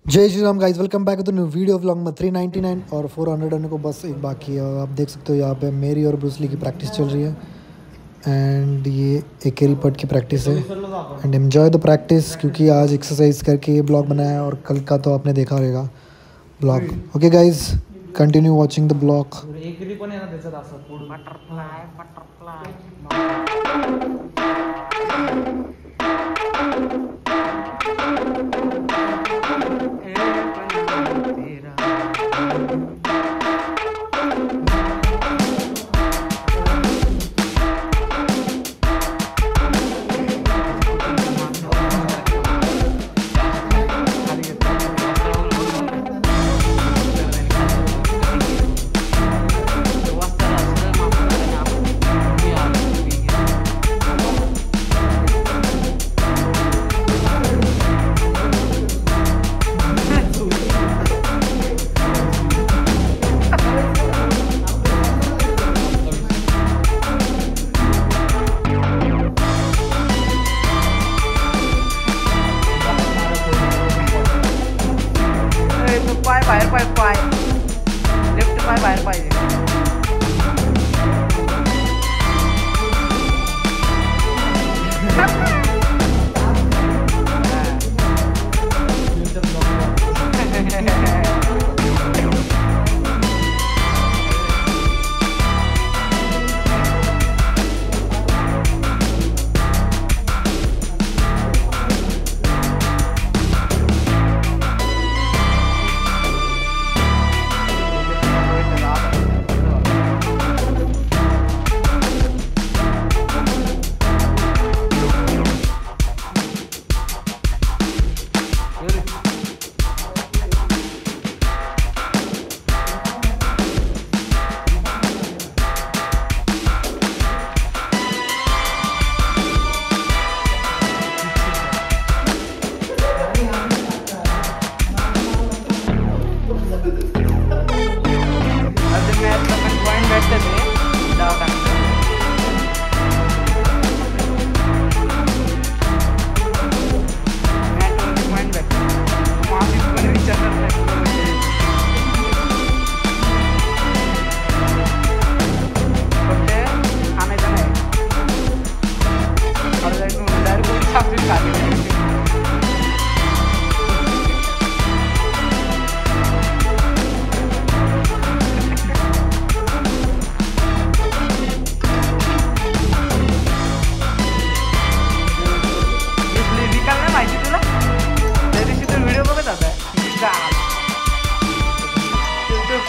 Jai Shri Ram guys, welcome back to new video vlog में 399 और 400 आने को बस एक बाकी है। आप देख सकते हो यहाँ पे मेरी और ब्रूस ली की प्रैक्टिस चल रही है एंड ये एक रिपोर्ट की प्रैक्टिस है एंड एंजॉय द प्रैक्टिस क्योंकि आज एक्सरसाइज करके ये ब्लॉग बनाया है और कल का तो आपने देखा रहेगा blog. Okay guys, continue watching the blog. पाय लेफ्ट पाय बाहेर पाहिजे।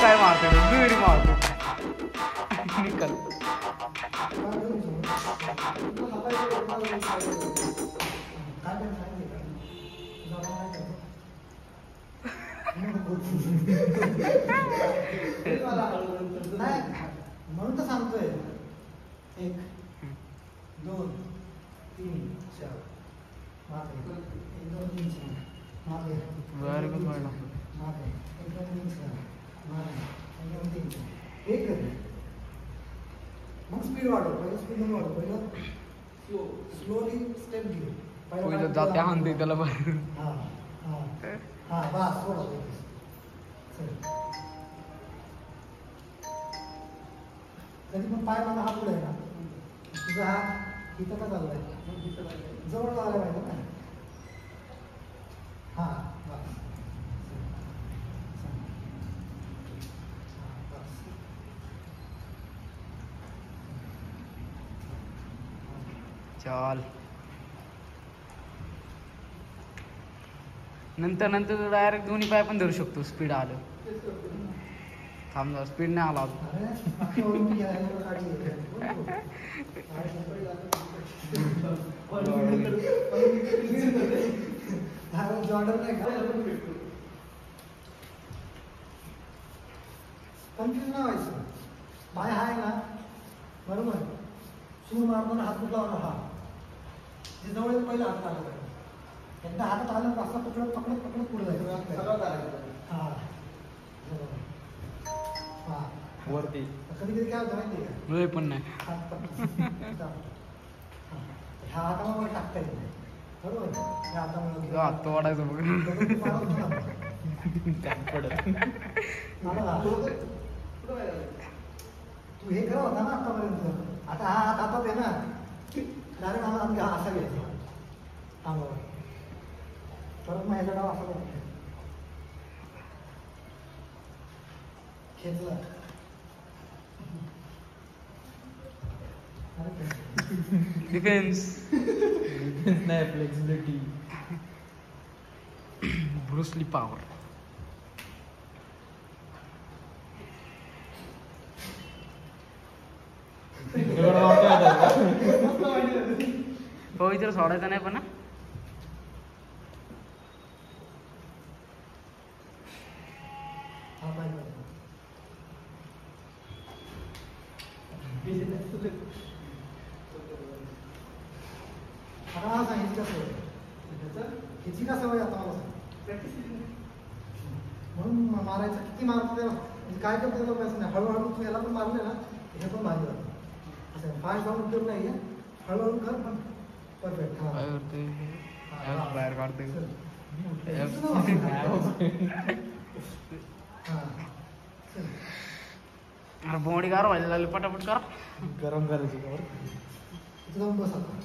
काय मारते दूर मारते निकल म्हणून तर सांगतोय 1 2 3 4 मागे 1 2 3 4 मागे वर को पडला मागे 1 2 3 4 मागे 1 2 3 4 एक कर मग स्पीड वाढव। पहिलं स्पीड नको वाढव, पहिलं स्लोली स्टेप घे। पहिलं जाते हाणते त्याला बाहेर। हां हां हां बस थोडं चल। कधी पण पाय माझा हा पुढे आहे ना, तुझा हात इथं का चाललाय, जवळ आला पाहिजे ना। हां बस चल नंतर डायरेक्ट दोन्ही पाय पण धरू शकतो स्पीड आलं। थांब जरा स्पीड नाही आला कन्फ्युज नाही व्हायचं। पाय हा आहे ना बरोबर, सूर मारताना हात कुठला होता, हा जे जवळ पहिला हात आला पाहिजे। एकदा हातात आलं तर असं पकडत पकडत पकडत पुढे जायचं। हां हां वरती कधी कधी काय होतं माहिती आहे लय पण नाही ह्या हातामुळे टाकता येत नाही बरोबर, ह्या हातामुळे हात वाढायचं बघ। तू हे करत होता ना आतापर्यंत, आता हा हात हातात आहे ना, डायरेक्ट हा असा घ्यायचा थांबावर, परत मग ह्याचा डाव असा करतो, खेचला डिफेन्स नाही, फ्लेक्सिबिलिटी. Bruce Lee power. पवित्र सोडायचा नाही पण. आता सांग हिची का सवय, हिची का सवय आता मला सांग. म्हणून मारायचं किती मारतो तेव्हा, म्हणजे काय करतो तेव्हा कसं नाही, हळूहळू तू याला पण मारले ना, हे पण मारलं जातं. असं फास्ट जाऊन उपयोग नाही आहे, हळूहळू कर पण परफेक्ट. काय करते बाहेर काढते. अरे बोंडी गार व्हायला लागली, पटापट करा. गरम करायची. जाऊन बस आता.